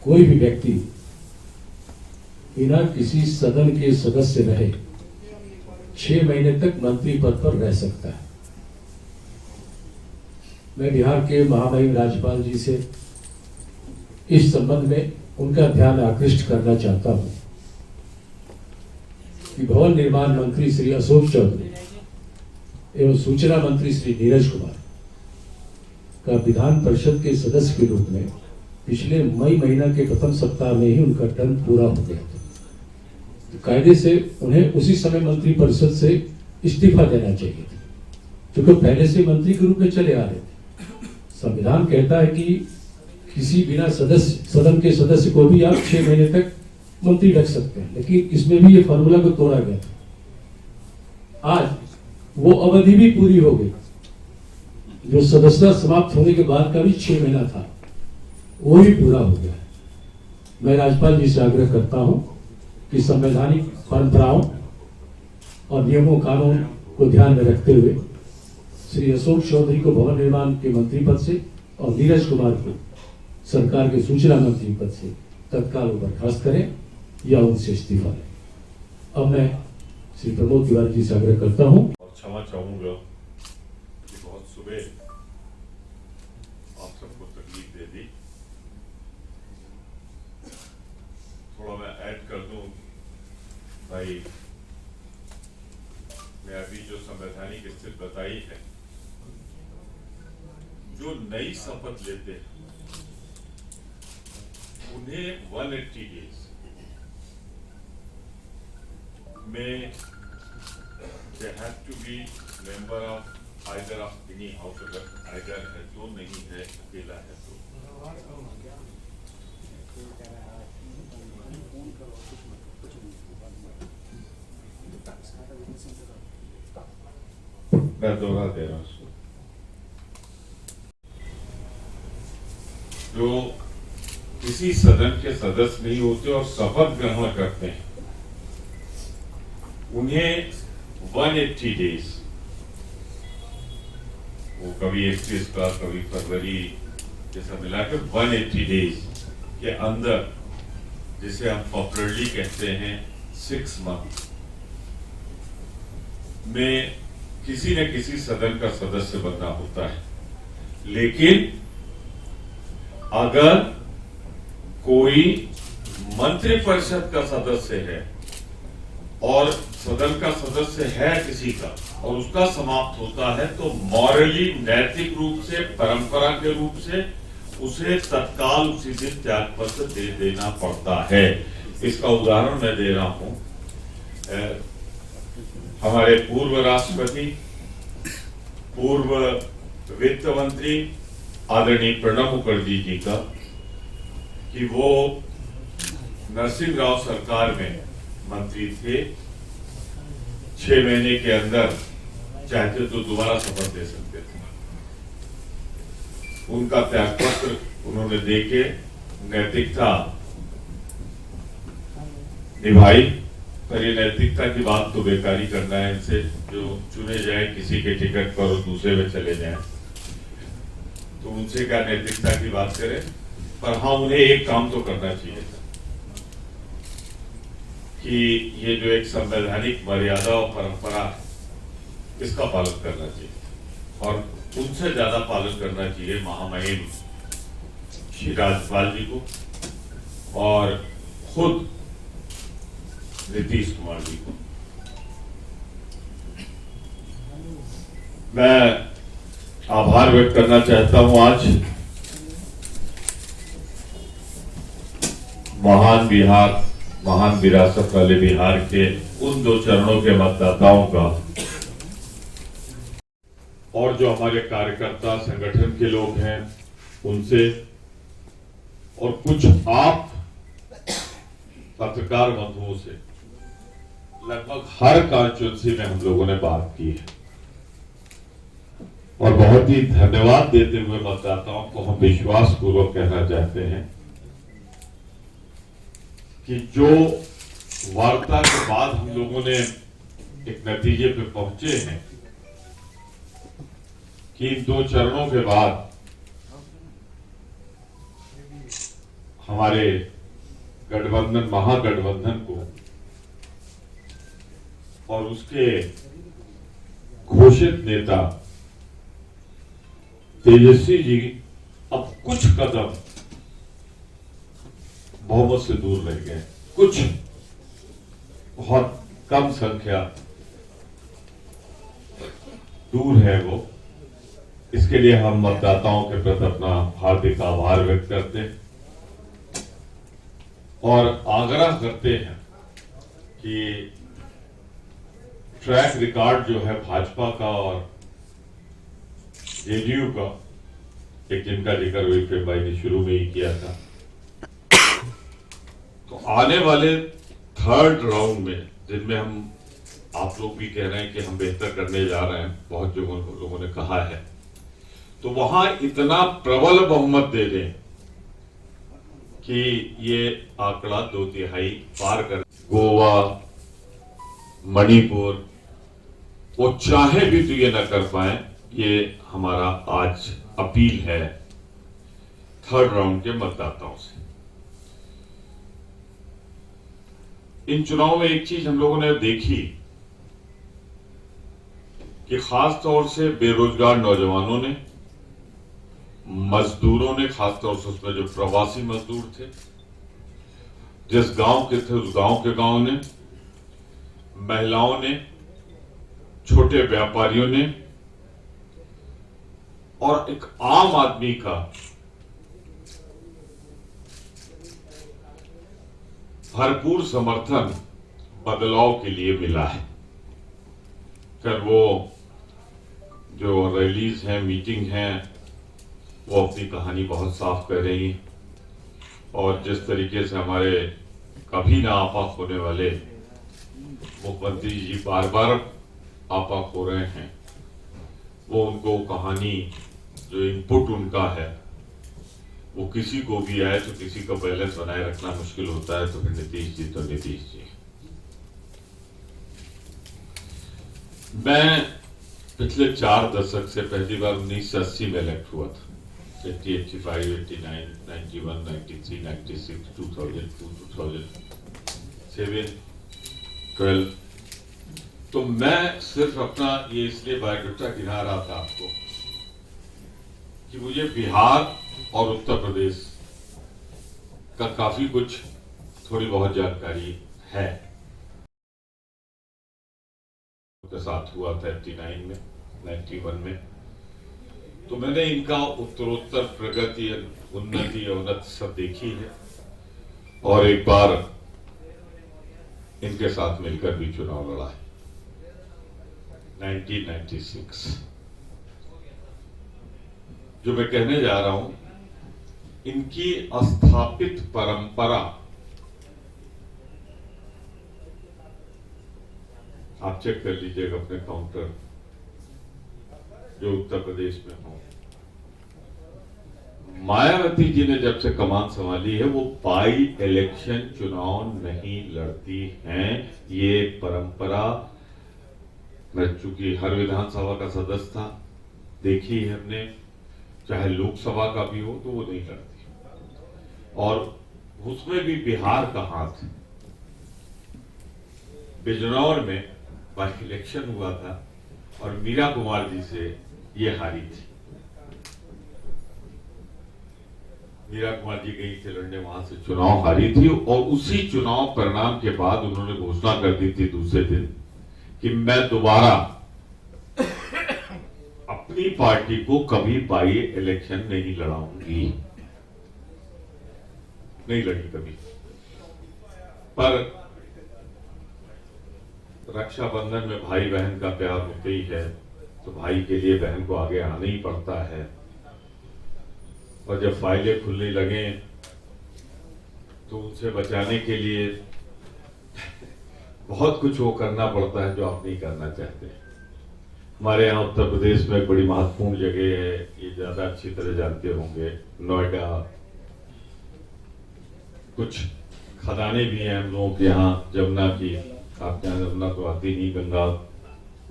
कोई भी व्यक्ति बिना किसी सदन के सदस्य रहे 6 महीने तक मंत्री पद पर रह सकता है। मैं बिहार के महामहिम राज्यपाल जी से इस संबंध में उनका ध्यान आकृष्ट करना चाहता हूं कि भवन निर्माण मंत्री श्री अशोक चौधरी एवं सूचना मंत्री श्री नीरज कुमार का विधान परिषद के सदस्य के रूप में पिछले मई महीना के प्रथम सप्ताह में ही उनका टर्म पूरा हो गया था। तो कायदे से उन्हें उसी समय मंत्री परिषद से इस्तीफा देना चाहिए था, क्योंकि पहले से मंत्री के रूप में चले आ रहे थे। संविधान कहता है कि किसी बिना सदन के सदस्य को भी आप 6 महीने तक मंत्री रख सकते हैं, लेकिन इसमें भी ये फॉर्मूला को तोड़ा गया था। आज वो अवधि भी पूरी हो गई, जो सदस्यता समाप्त होने के बाद का भी 6 महीना था, वो भी पूरा हो गया है। मैं राज्यपाल जी से आग्रह करता हूं कि संवैधानिक परंपराओं और नियमों कानून को ध्यान में रखते हुए श्री अशोक चौधरी को भवन निर्माण के मंत्री पद से और नीरज कुमार को सरकार के सूचना मंत्री पद से तत्काल बर्खास्त करें या उनसे इस्तीफा लें। अब मैं श्री प्रमोद तिवारी जी से आग्रह करता हूं। क्षमा चाहूंगा कि बहुत सुबह आप सबको तकलीफ दे दी। थोड़ा मैं ऐड कर दूं भाई, मैं अभी जो संवैधानिक स्थिति बताई है, जो नई शपथ लेते हैं उन्हें 180 डेज में they have to be member of either of any house, अगर either है तो नहीं है, अकेला है तो। मैं दोहरा दे रहा हूँ, जो किसी सदन के सदस्य नहीं होते और शपथ ग्रहण करते हैं उन्हें 180 डेज, वो कभी 31 का कभी फरवरी जैसा मिलाकर 180 डेज के अंदर, जिसे हम पॉपुलरली कहते हैं 6 मंथ में किसी न किसी सदन का सदस्य बनना होता है। लेकिन अगर कोई मंत्रिपरिषद का सदस्य है और सदन का सदस्य है किसी का और उसका समाप्त होता है, तो मॉरली नैतिक रूप से, परंपरा के रूप से उसे तत्काल उसी दिन त्यागपत्र दे देना पड़ता है। इसका उदाहरण मैं दे रहा हूं, हमारे पूर्व राष्ट्रपति, पूर्व वित्त मंत्री आदरणीय प्रणब मुखर्जी जी का, कि वो नरसिंह राव सरकार में मंत्री थे, 6 महीने के अंदर चाहते तो दोबारा शपथ ले सकते थे। उनका त्यागपत्र उन्होंने देके नैतिकता निभाई। पर ये नैतिकता की बात तो बेकारी करना है इनसे, जो चुने जाए किसी के टिकट पर और दूसरे में चले जाए, तो उनसे क्या नैतिकता की बात करें। पर हाँ, उन्हें एक काम तो करना चाहिए था कि ये जो एक संवैधानिक मर्यादा और परंपरा है, इसका पालन करना चाहिए और उनसे ज्यादा पालन करना चाहिए महामहिम श्री राज्यपाल जी को और खुद नीतीश कुमार जी को। मैं आभार व्यक्त करना चाहता हूं आज महान बिहार, महान विरासत वाले बिहार के उन 2 चरणों के मतदाताओं का और जो हमारे कार्यकर्ता संगठन के लोग हैं उनसे, और कुछ आप पत्रकार बंधुओं से लगभग हर कॉन्स्टिट्यूंसी में हम लोगों ने बात की है। और बहुत ही धन्यवाद देते हुए मतदाताओं को हम विश्वास पूर्वक कहना चाहते हैं कि जो वार्ता के बाद हम लोगों ने एक नतीजे पे पहुंचे हैं कि इन 2 चरणों के बाद हमारे गठबंधन, महागठबंधन को और उसके घोषित नेता तेजस्वी जी अब कुछ कदम बहुमत से दूर रह गए। कुछ बहुत कम संख्या दूर है वो। इसके लिए हम मतदाताओं के प्रति अपना हार्दिक आभार व्यक्त करते हैं और आग्रह करते हैं कि ट्रैक रिकॉर्ड जो है भाजपा का और जेडीयू का, एक जिनका जिक्र विक्रम भाई ने शुरू में ही किया था, तो आने वाले थर्ड राउंड में जिनमें हम, आप लोग भी कह रहे हैं कि हम बेहतर करने जा रहे हैं, बहुत लोगों ने कहा है, तो वहां इतना प्रबल बहुमत दे दें कि ये आंकड़ा 2/3 पार कर। गोवा, मणिपुर, वो चाहे भी तो ये न कर पाए। ये हमारा आज अपील है थर्ड राउंड के मतदाताओं से। इन चुनाव में एक चीज हम लोगों ने देखी कि खास तौर से बेरोजगार नौजवानों ने, मजदूरों ने, खासतौर से उसमें जो प्रवासी मजदूर थे, जिस गांव के थे उस गांव के गांव ने, महिलाओं ने, छोटे व्यापारियों ने और एक आम आदमी का भरपूर समर्थन बदलाव के लिए मिला है। फिर वो जो रैलीज हैं, मीटिंग हैं, वो अपनी कहानी बहुत साफ कर रही हैं और जिस तरीके से हमारे कभी ना आपाक होने वाले मुख्यमंत्री जी बार बार आपाक हो रहे हैं, वो उनको कहानी, जो इनपुट उनका है, वो किसी को भी आए तो किसी का बैलेंस बनाए रखना मुश्किल होता है। तो फिर नीतीश जी तो नीतीश जी। मैं पिछले 4 दशक से पहली बार 1980 में इलेक्ट हुआ था। 80, 85, 89, 91, 93, 96, 2002, 2007, 12। तो मैं सिर्फ अपना ये इसलिए बायोडाटा गिना रहा था आपको कि मुझे बिहार और उत्तर प्रदेश का काफी कुछ थोड़ी बहुत जानकारी है। के साथ हुआ था 89 में, 91 में। तो मैंने इनका उत्तरोत्तर प्रगति, उन्नति, अवनति सब देखी है और एक बार इनके साथ मिलकर भी चुनाव लड़ा है 1996। जो मैं कहने जा रहा हूं, इनकी स्थापित परंपरा, आप चेक कर लीजिएगा अपने काउंटर जो उत्तर प्रदेश में हो। मायावती जी ने जब से कमान संभाली है, वो बाई इलेक्शन चुनाव नहीं लड़ती हैं। ये परंपरा, मैं चूंकि हर विधानसभा का सदस्य था, देखी है हमने, चाहे लोकसभा का भी हो तो वो नहीं लड़ती। और उसमें भी बिहार का हाथ। बिजनौर में बाई इलेक्शन हुआ था और मीरा कुमार जी से ये हारी थी। मीरा कुमार जी गई थी लड़ने, वहां से चुनाव हारी थी और उसी चुनाव परिणाम के बाद उन्होंने घोषणा कर दी थी दूसरे दिन कि मैं दोबारा अपनी पार्टी को कभी बाई इलेक्शन नहीं लड़ाऊंगी। नहीं लड़ी कभी। पर रक्षाबंधन में भाई बहन का प्यार होते ही है, तो भाई के लिए बहन को आगे आना ही पड़ता है। और जब फाइलें खुलने लगे तो उनसे बचाने के लिए बहुत कुछ वो करना पड़ता है जो आप नहीं करना चाहते। हमारे यहाँ उत्तर प्रदेश में एक बड़ी महत्वपूर्ण जगह है, ये ज्यादा अच्छी तरह जानते होंगे, नोएडा। कुछ खदानें भी हैं हम लोगों के यहाँ, जमुना की। आपके यहाँ जमुना तो आती नहीं, गंगा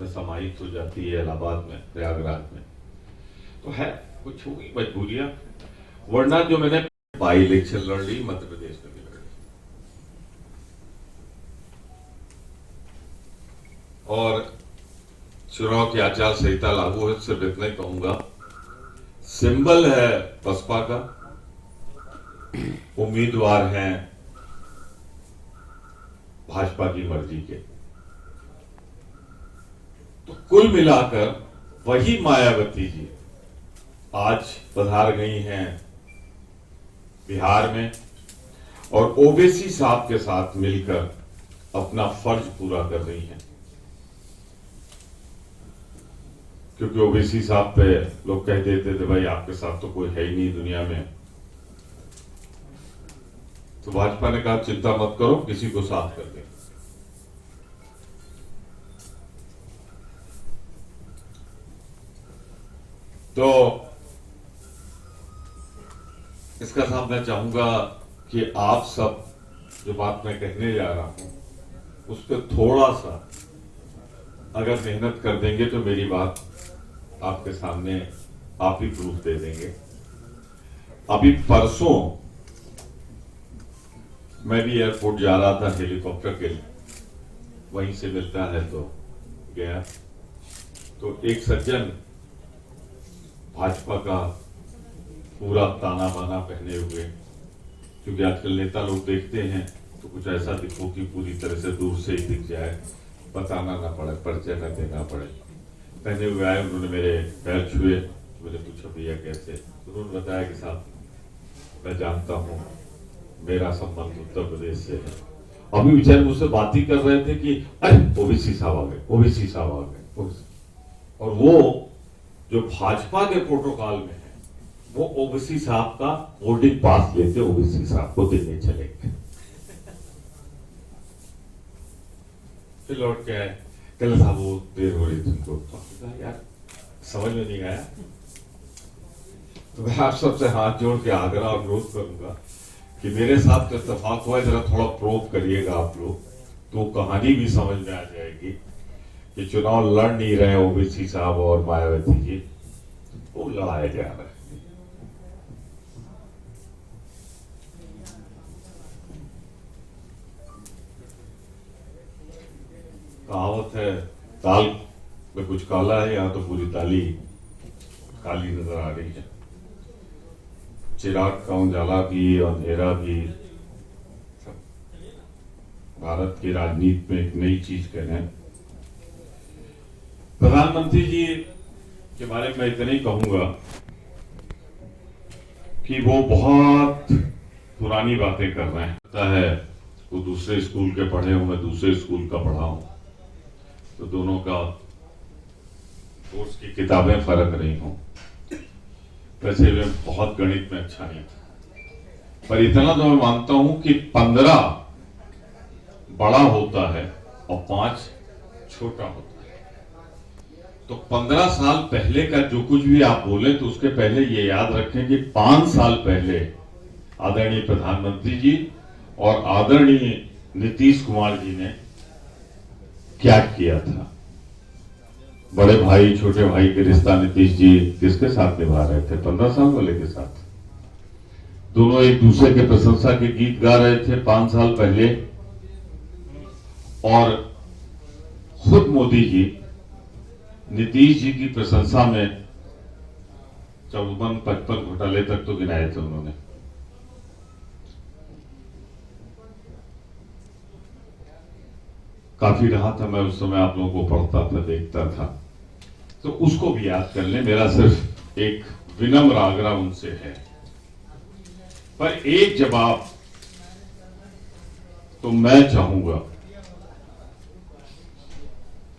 में समाहित हो जाती है इलाहाबाद में, प्रयागराज में। तो है कुछ होगी मजबूरियां, वरना जो मैंने बाई इलेक्शन लड़ रही, मध्य प्रदेश में भी लड़ रही। और चुनाव की आचार संहिता लागू है, सिर्फ इतना ही कहूंगा, सिंबल है बसपा का, उम्मीदवार हैं भाजपा की मर्जी के। तो कुल मिलाकर वही मायावती जी आज पधार गई हैं बिहार में और ओवैसी साहब के साथ मिलकर अपना फर्ज पूरा कर रही हैं। क्योंकि ओवैसी साहब पे लोग कह देते थे भाई आपके साथ तो कोई है ही नहीं दुनिया में, तो भाजपा ने कहा चिंता मत करो, किसी को साथ कर दे। तो इसका साथ मैं चाहूंगा कि आप सब जो बात मैं कहने जा रहा हूं उस पर थोड़ा सा अगर मेहनत कर देंगे तो मेरी बात आपके सामने आप ही प्रूफ दे देंगे। अभी परसों मैं भी एयरपोर्ट जा रहा था हेलीकॉप्टर के लिए, वहीं से मिलता है तो गया, तो एक सज्जन भाजपा का पूरा ताना बाना पहने हुए, क्योंकि आजकल नेता लोग देखते हैं तो कुछ ऐसा दिखो कि पूरी तरह से दूर से ही दिख जाए, बताना ना पड़े, परिचय न देना पड़े, पहने हुए आए। उन्होंने मेरे पैर छुए, मैंने पूछा भैया कैसे, उन्होंने बताया कि साहब मैं जानता हूँ मेरा संबंध उत्तर प्रदेश से है। अभी बेचारे मुझसे बात ही कर रहे थे कि अरे ओवैसी साहब आ गए, ओवैसी साहब आ गए। और वो जो भाजपा के प्रोटोकॉल में है वो ओवैसी साहब का बोर्डिंग पास लेते ओवैसी साहब को देने चले गए। फिर लौट के आए, कल साहब वो देर हो रही थी उनको, तो यार समझ में नहीं आया। तो मैं आप सबसे हाथ जोड़ के आग्रह और अनुरोध करूंगा कि मेरे साथ जो इत्तेफाक हुआ है जरा थोड़ा प्रोब करिएगा आप लोग, तो कहानी भी समझ में आ जाएगी कि चुनाव लड़ नहीं रहे ओवैसी साहब और मायावती जी, वो लड़ाए जा रहे हैं। कहावत है दाल में कुछ काला है, यहां तो पूरी दाली काली नजर आ रही है। चिराग का उजाला भी अंधेरा भी भारत की राजनीति में एक नई चीज कहना है। प्रधानमंत्री जी के बारे में इतना ही कहूंगा कि वो बहुत पुरानी बातें कर रहे हैं। पता है वो दूसरे स्कूल के पढ़े हूं, मैं दूसरे स्कूल का पढ़ा हूं, तो दोनों का कोर्स की किताबें फर्क रही हूं। वैसे मैं बहुत गणित में अच्छा नहीं था, पर इतना तो मैं मानता हूं कि 15 बड़ा होता है और 5 छोटा होता है। तो 15 साल पहले का जो कुछ भी आप बोले तो उसके पहले ये याद रखें कि 5 साल पहले आदरणीय प्रधानमंत्री जी और आदरणीय नीतीश कुमार जी ने क्या किया था। बड़े भाई छोटे भाई के रिश्ता नीतीश जी किसके साथ निभा रहे थे? 15 साल वाले के साथ। दोनों एक दूसरे के प्रशंसा के गीत गा रहे थे 5 साल पहले, और खुद मोदी जी नीतीश जी की प्रशंसा में 54-55 घोटाले तक तो गिनाए थे उन्होंने। काफी रहा था, मैं उस समय आप लोगों को पढ़ता था, देखता था, तो उसको भी याद कर लें। मेरा सिर्फ एक विनम्र आग्रह उनसे है। पर एक जवाब तो मैं चाहूंगा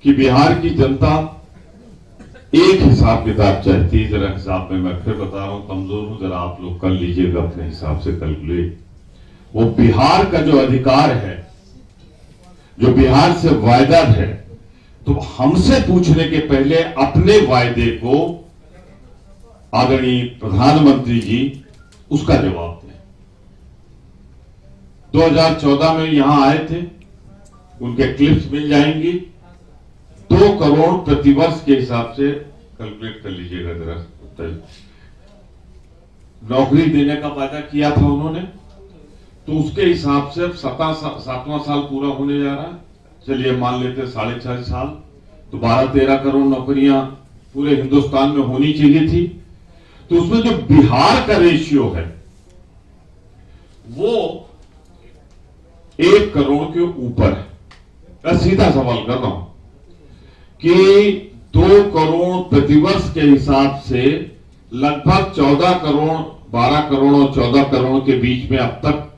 कि बिहार की जनता एक हिसाब किताब चाहती है। जरा हिसाब में मैं फिर बता रहा हूं, कमजोर हूं, जरा आप लोग कर लीजिएगा अपने हिसाब से कैलकुलेट। वो बिहार का जो अधिकार है, जो बिहार से वायदा है, तो हमसे पूछने के पहले अपने वायदे को आदरणीय प्रधानमंत्री जी उसका जवाब दें। 2014 में यहां आए थे, उनके क्लिप्स मिल जाएंगी। 2 करोड़ प्रतिवर्ष के हिसाब से कैलकुलेट कर लीजिएगा जरा। नौकरी देने का वादा किया था उन्होंने, तो उसके हिसाब से अब 7वां साल पूरा होने जा रहा है। चलिए मान लेते 6.5 साल, तो 12-13 करोड़ नौकरियां पूरे हिंदुस्तान में होनी चाहिए थी। तो उसमें जो बिहार का रेशियो है वो 1 करोड़ के ऊपर है। मैं सीधा सवाल कर रहा हूं कि 2 करोड़ प्रतिवर्ष के हिसाब से लगभग 14 करोड़, 12 करोड़ और 14 करोड़ के बीच में अब तक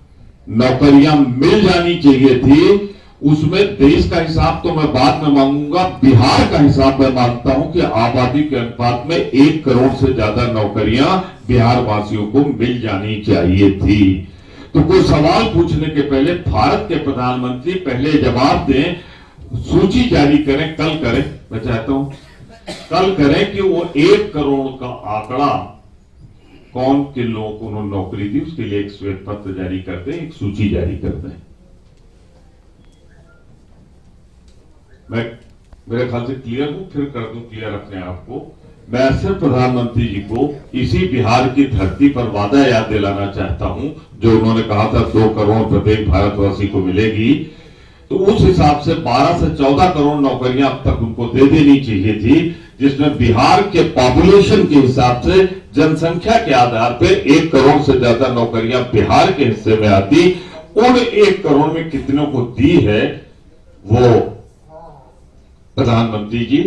नौकरियां मिल जानी चाहिए थी। उसमें देश का हिसाब तो मैं बाद में मांगूंगा, बिहार का हिसाब मैं मानता हूं कि आबादी के अनुपात में 1 करोड़ से ज्यादा नौकरियां बिहार वासियों को मिल जानी चाहिए थी। तो कोई सवाल पूछने के पहले भारत के प्रधानमंत्री पहले जवाब दें, सूची जारी करें, कल करें। मैं चाहता हूं कल करें कि वो 1 करोड़ का आंकड़ा कौन किन लोगों को उन्होंने नौकरी दी, उसके लिए एक श्वेत पत्र जारी कर दें, एक सूची जारी कर दें। मैं मेरे ख्याल से क्लियर हूं, फिर कर दूं क्लियर अपने आप को। मैं सिर्फ प्रधानमंत्री जी को इसी बिहार की धरती पर वादा याद दिलाना चाहता हूं जो उन्होंने कहा था 2 करोड़ प्रत्येक भारतवासी को मिलेगी। तो उस हिसाब से 12 से 14 करोड़ नौकरियां अब तक उनको दे देनी चाहिए थी, जिसमें बिहार के पॉपुलेशन के हिसाब से जनसंख्या के आधार पर 1 करोड़ से ज्यादा नौकरियां बिहार के हिस्से में आती। उन 1 करोड़ में कितनों को दी है वो प्रधानमंत्री जी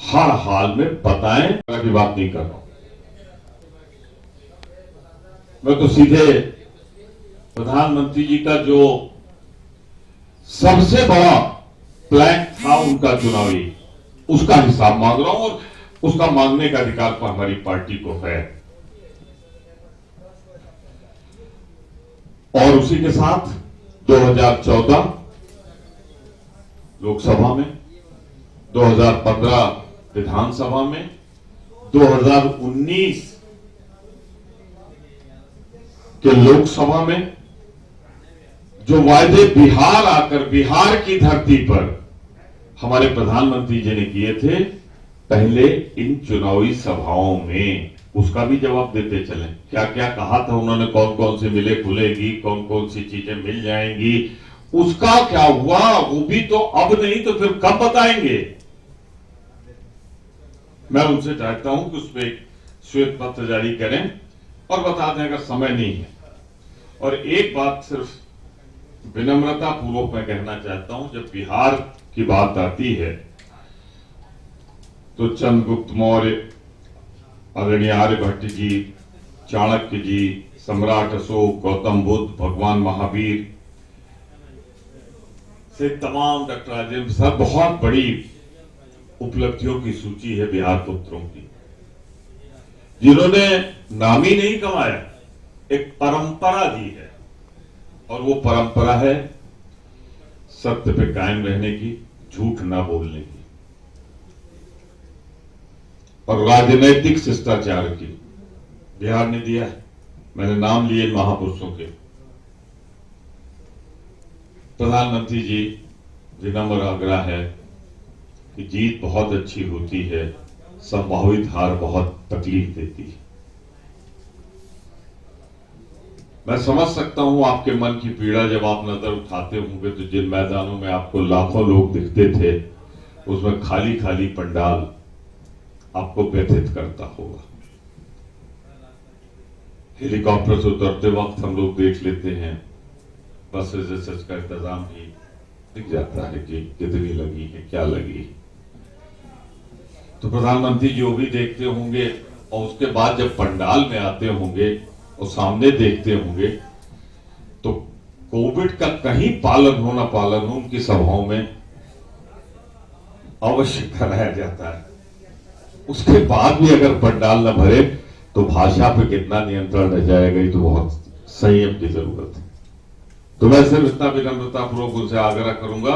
हर हाल में बताएं। की बात नहीं कर रहा हूं मैं, तो सीधे प्रधानमंत्री जी का जो सबसे बड़ा प्लान था उनका चुनावी, उसका हिसाब मांग रहा हूं, और उसका मांगने का अधिकार पर हमारी पार्टी को है। और उसी के साथ 2014 लोकसभा में, 2015 विधानसभा में, 2019 के लोकसभा में जो वायदे बिहार आकर बिहार की धरती पर हमारे प्रधानमंत्री जी ने किए थे पहले इन चुनावी सभाओं में, उसका भी जवाब देते चले। क्या क्या कहा था उन्होंने, कौन कौन से मिले खुलेगी, कौन कौन सी चीजें मिल जाएंगी, उसका क्या हुआ वो भी तो अब नहीं तो फिर कब बताएंगे। मैं उनसे चाहता हूं कि उसमें एक श्वेत पत्र जारी करें और बता दें अगर समय नहीं है। और एक बात सिर्फ विनम्रता पूर्वक मैं कहना चाहता हूं, जब बिहार की बात आती है तो चंद्रगुप्त मौर्य, आदरणीय आर्यभट्ट जी, चाणक्य जी, सम्राट अशोक, गौतम बुद्ध, भगवान महावीर से तमाम डॉक्टर राजेंद्र प्रसाद, बहुत बड़ी उपलब्धियों की सूची है बिहार पुत्रों की, जिन्होंने नाम ही नहीं कमाया, एक परंपरा दी है। और वो परंपरा है सत्य पे कायम रहने की, झूठ ना बोलने की और राजनैतिक शिष्टाचार की। बिहार ने दिया है। मैंने नाम लिए महापुरुषों के। प्रधानमंत्री जी, विनम्र आग्रह है कि जीत बहुत अच्छी होती है, संभावित हार बहुत तकलीफ देती है। मैं समझ सकता हूं आपके मन की पीड़ा जब आप नजर उठाते होंगे तो जिन मैदानों में आपको लाखों लोग दिखते थे उसमें खाली खाली पंडाल आपको व्यथित करता होगा। हेलीकॉप्टर से उतरते वक्त हम लोग देख लेते हैं, बस रिजर्वेशन का इंतजाम भी दिख जाता है कि कितनी लगी है, क्या लगी। तो प्रधानमंत्री जी वो भी देखते होंगे और उसके बाद जब पंडाल में आते होंगे और सामने देखते होंगे तो कोविड का कहीं पालन हो ना पालन हो, उनकी सभाओं में अवश्य कराया जाता है। उसके बाद भी अगर पंडाल न भरे तो भाषा पे कितना नियंत्रण रह जाएगा, ये तो बहुत संयम की जरूरत है। तो मैं सिर्फ इतना विनम्रता पूर्वक उनसे आग्रह करूंगा,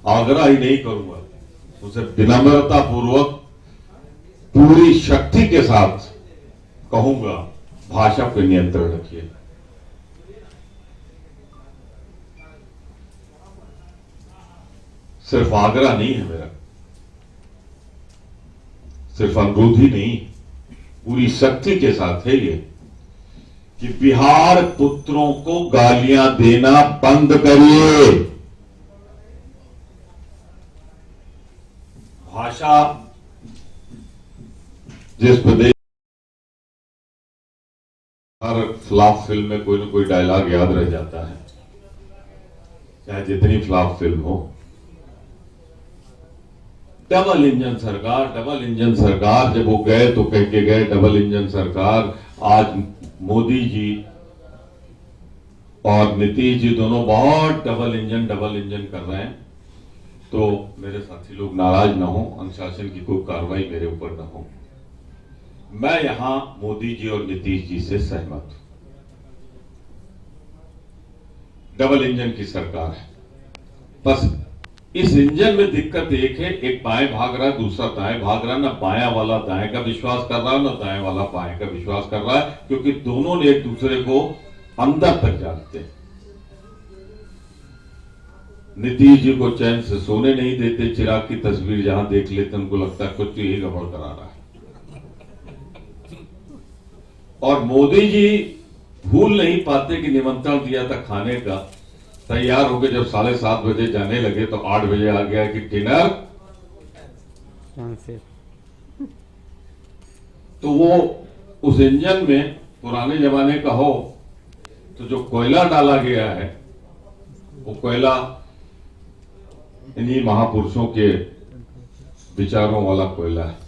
आग्रह ही नहीं करूंगा, उनसे विनम्रता पूर्वक पूरी शक्ति के साथ कहूंगा, भाषा पे नियंत्रण रखिए। सिर्फ आग्रह नहीं है मेरा, सिर्फ अनुरोध ही नहीं, पूरी शक्ति के साथ है ये कि बिहार पुत्रों को गालियां देना बंद करिए। भाषा जिस प्रदेश, हर फ्लॉप फिल्म में कोई ना कोई डायलॉग याद रह जाता है, चाहे जितनी फ्लॉप फिल्म हो। डबल इंजन सरकार, डबल इंजन सरकार, जब वो गए तो कह के गए डबल इंजन सरकार। आज मोदी जी और नीतीश जी दोनों बहुत डबल इंजन कर रहे हैं। तो मेरे साथी लोग नाराज ना हो, अनुशासन की कोई कार्रवाई मेरे ऊपर ना हो। मैं यहां मोदी जी और नीतीश जी से सहमत हूं। डबल इंजन की सरकार है, बस इस इंजन में दिक्कत एक है, एक बाएं भाग रहा है, दूसरा दाएं भाग रहा है। ना बायां वाला दाएं का विश्वास कर रहा है, ना दाएं वाला बाएं का विश्वास कर रहा है, क्योंकि दोनों ने एक दूसरे को अंदर तक जानते हैं। नीतीश जी को चैन से सोने नहीं देते, चिराग की तस्वीर जहां देख लेते उनको लगता है कुछ तो यही गड़बड़ करा रहा है। और मोदी जी भूल नहीं पाते कि निमंत्रण दिया था खाने का, तैयार होकर जब 7:30 बजे जाने लगे तो 8 बजे आ गया कि डिनर। तो वो उस इंजन में पुराने जमाने का हो तो जो कोयला डाला गया है वो कोयला इन्हीं महापुरुषों के विचारों वाला कोयला है।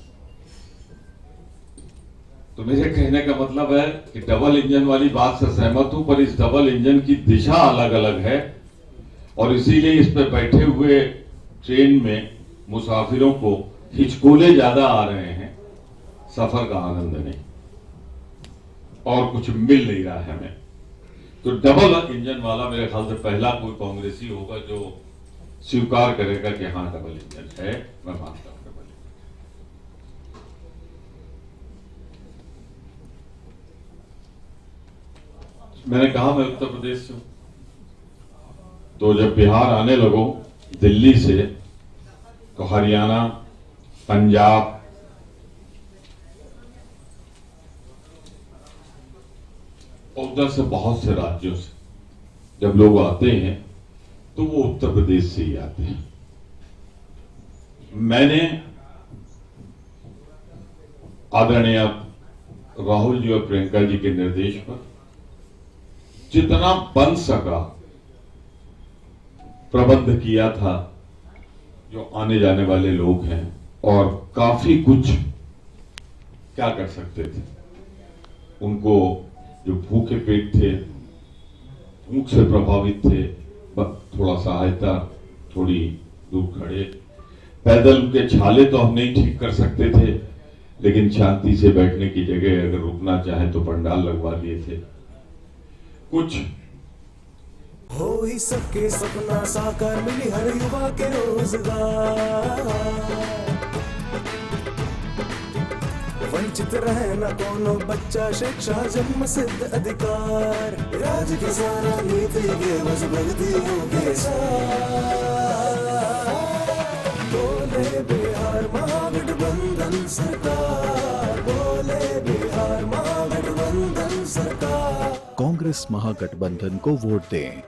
तो मेरे कहने का मतलब है कि डबल इंजन वाली बात से सहमत हूं, पर इस डबल इंजन की दिशा अलग अलग है और इसीलिए इस पे बैठे हुए ट्रेन में मुसाफिरों को हिचकोले ज्यादा आ रहे हैं, सफर का आनंद नहीं और कुछ मिल नहीं रहा है हमें। तो डबल इंजन वाला मेरे ख्याल से पहला कोई कांग्रेसी होगा जो स्वीकार करेगा कि हाँ डबल इंजन है। मैं मानता हूं डबल इंजन। मैंने कहा मैं उत्तर प्रदेश से हूं, तो जब बिहार आने लगो दिल्ली से तो हरियाणा, पंजाब, और उधर से बहुत से राज्यों से जब लोग आते हैं तो वो उत्तर प्रदेश से ही आते हैं। मैंने आदरणीय राहुल जी और प्रियंका जी के निर्देश पर जितना बन सका प्रबंध किया था। जो आने जाने वाले लोग हैं और काफी कुछ क्या कर सकते थे, उनको जो भूखे पेट थे, भूख से प्रभावित थे, थोड़ा सहायता, थोड़ी दूर खड़े, पैदल उनके छाले तो हम नहीं ठीक कर सकते थे, लेकिन शांति से बैठने की जगह अगर रुकना चाहे तो पंडाल लगवा दिए थे। कुछ हो ही सबके सपना साकार, मिली हर युवा के रोजगार, वंचित रहे न कोनो बच्चा, शिक्षा जन्म सिद्ध अधिकार, राज के सारा नीति के बस भक्तियों के साथ, बोले बिहार महागठबंधन सरकार, बोले बिहार महागठबंधन सरकार। कांग्रेस महागठबंधन को वोट दें।